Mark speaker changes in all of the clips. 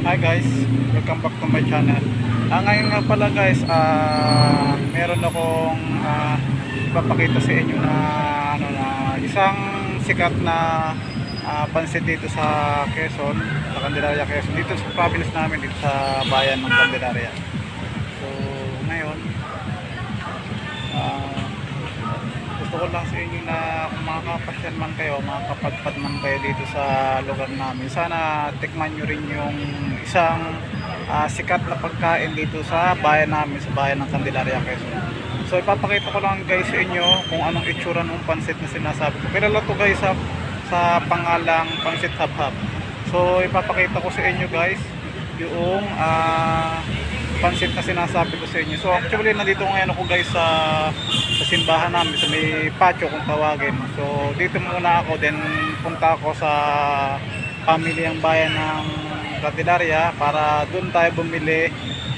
Speaker 1: Hi guys, welcome back to my channel. Ngayon nga pala guys, meron akong ipapakita sa inyo na isang sikat na pansit dito sa Quezon, sa Candelaria, Quezon, dito sa province namin, dito sa bayan ng Candelaria. So ngayon, ah, gusto ko lang sa inyo na kung makakapasyal man kayo, makakapadpad man kayo dito sa lugar namin, sana tikman nyo rin yung isang sikat na pagkain dito sa bayan namin, sa bayan ng Candelaria, Quezon. So ipapakita ko lang guys sa inyo kung anong itsura ng pansit na sinasabi ko. Kilala to guys sa pangalang pansit habhab. So ipapakita ko sa inyo guys yung pansit na sinasabi ko sa inyo. So actually nandito ngayon ako guys sa simbahan namin, sa may patio kung tawagin. So dito muna ako, then punta ako sa pamilyang bayan ng Candelaria para doon tayo bumili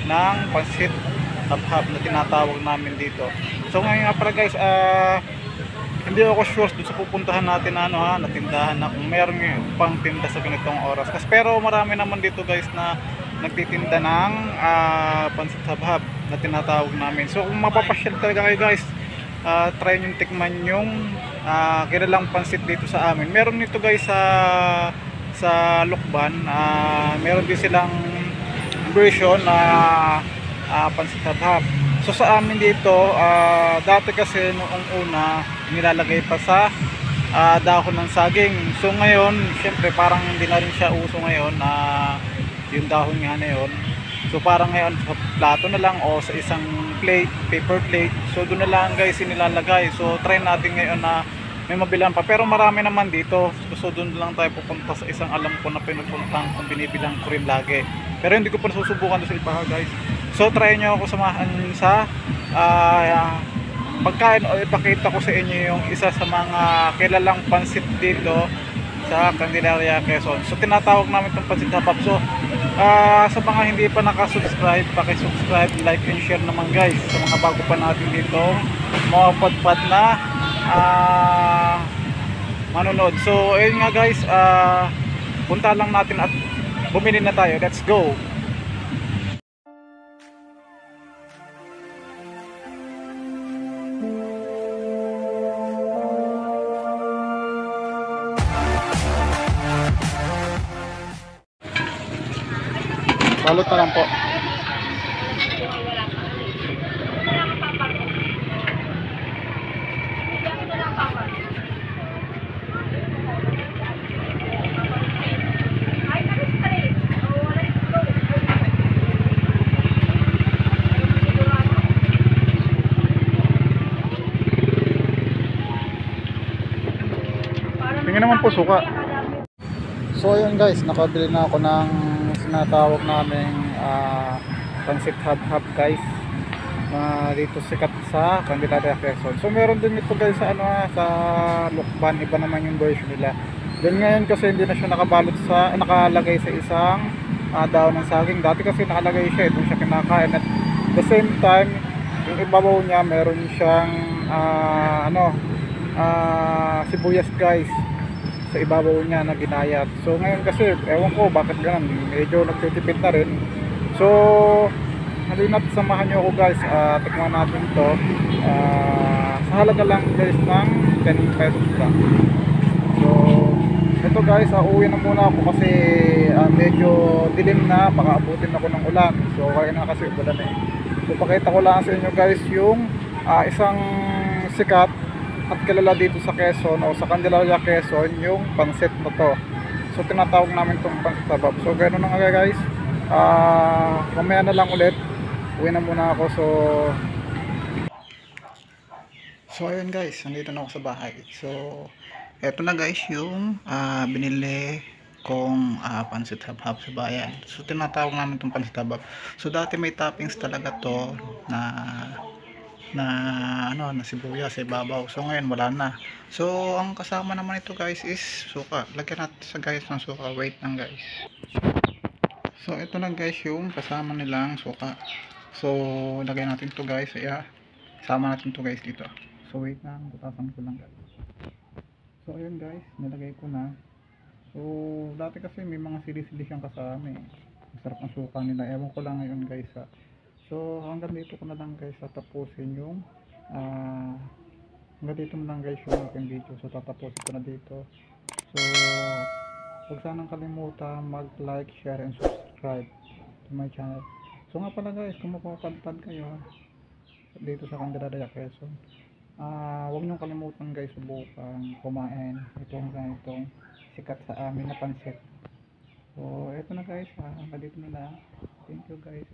Speaker 1: ng pansit habhab na tinatawag namin dito. So ngayon nga pala guys, hindi ako sure dun sa pupuntahan natin na tindahan na kung meron pang tinda sa ganitong oras. Pero marami naman dito guys na nagtitinda ng pansit habhab na tinatawag namin. So kung mapapasyal talaga kayo guys, try nyo tikman yung kilalang pansit dito sa amin. Meron nito guys sa Lukban, meron din silang version na pansit habhab. So sa amin dito, dati kasi noong una nilalagay pa sa dahon ng saging. So ngayon, syempre parang hindi na rin siya uso ngayon yung dahon nga na yun. So parang ngayon sa plato na lang o sa isang plate, paper plate. So doon na lang guys inilalagay. So try natin ngayon na may mabilang pa, pero marami naman dito. So doon lang tayo pupunta sa isang alam ko na pinupuntang kung binibilang ko rin lagi. Pero hindi ko pa susubukan doon sa iba guys. So try nyo ako samahan sa pagkain o ipakita ko sa inyo yung isa sa mga kilalang pansit dito sa Candelaria, Quezon. So tinatawag namin itong pansit habhab. So sa mga hindi pa nakasubscribe, paki-subscribe, like and share naman guys sa mga bago pa natin dito mga padpad na manonood. So ayun nga guys, punta lang natin at bumili na tayo. Let's go. Balot na lang po. Tingnan naman po suka. So ayun guys, nakabili na ako ng sinatawag naming pansit habhab guys, dito sikat sa Candelaria, Quezon. So meron din ito guys sa sa Lukban, iba naman yung version nila. Then ngayon kasi hindi na siya nakalagay sa isang daon ng saging. Dati kasi nakalagay siya, doon siya kinakain. At the same time, yung ibabaw niya meron siyang sibuyas guys sa ibabaw niya na ginayat. So ngayon kasi ewan ko bakit ganun, medyo nagtitipid na rin. So halina't samahan nyo ako guys, tikman natin to sa halaga lang guys ng 10 pesos lang. So ito guys, uuwi na muna ako kasi medyo dilim na, baka abutin ako ng ulan. So kaya na kasi ulan eh. So pakita ko lang sa inyo guys yung isang sikat at kilala dito sa Quezon o sa Candelaria, Quezon, yung pansit na to. So tinatawag namin itong pansit habhab. So ganoon na nga guys, mamaya na lang ulit, uwi na muna ako. So ayun guys, nandito na ako sa bahay. So eto na guys yung binili kong pansit habhab sa bayan. So tinatawag namin itong pansit habhab. So dati may toppings talaga to na sibuyas sa ibabaw. So ngayon wala na. So ang kasama naman ito guys is suka. Lagyan natin sa guys ng suka. Wait lang guys. So ito na guys yung kasama nilang suka. So lagyan natin to guys. Sama natin to guys dito. So wait lang, butasan ko lang guys. So ayun guys, nilagay ko na. So dati kasi may mga sili-sili siyang kasama eh. Masarap ang suka nila. Ewan ko lang ngayon guys ha. So hanggang dito ko na lang guys tatapusin yung hanggang dito na lang guys yung aking video. So tatapusin ko na dito. So huwag sanang kalimutan mag like, share and subscribe to my channel. So nga pala guys, kung mapapadpad kayo ha, dito sa Candelaria, Quezon, huwag nyo kalimutan guys subukan kumain itong ganitong sikat sa amin na pansit. So eto na guys ha, hanggang dito na lang. Thank you guys.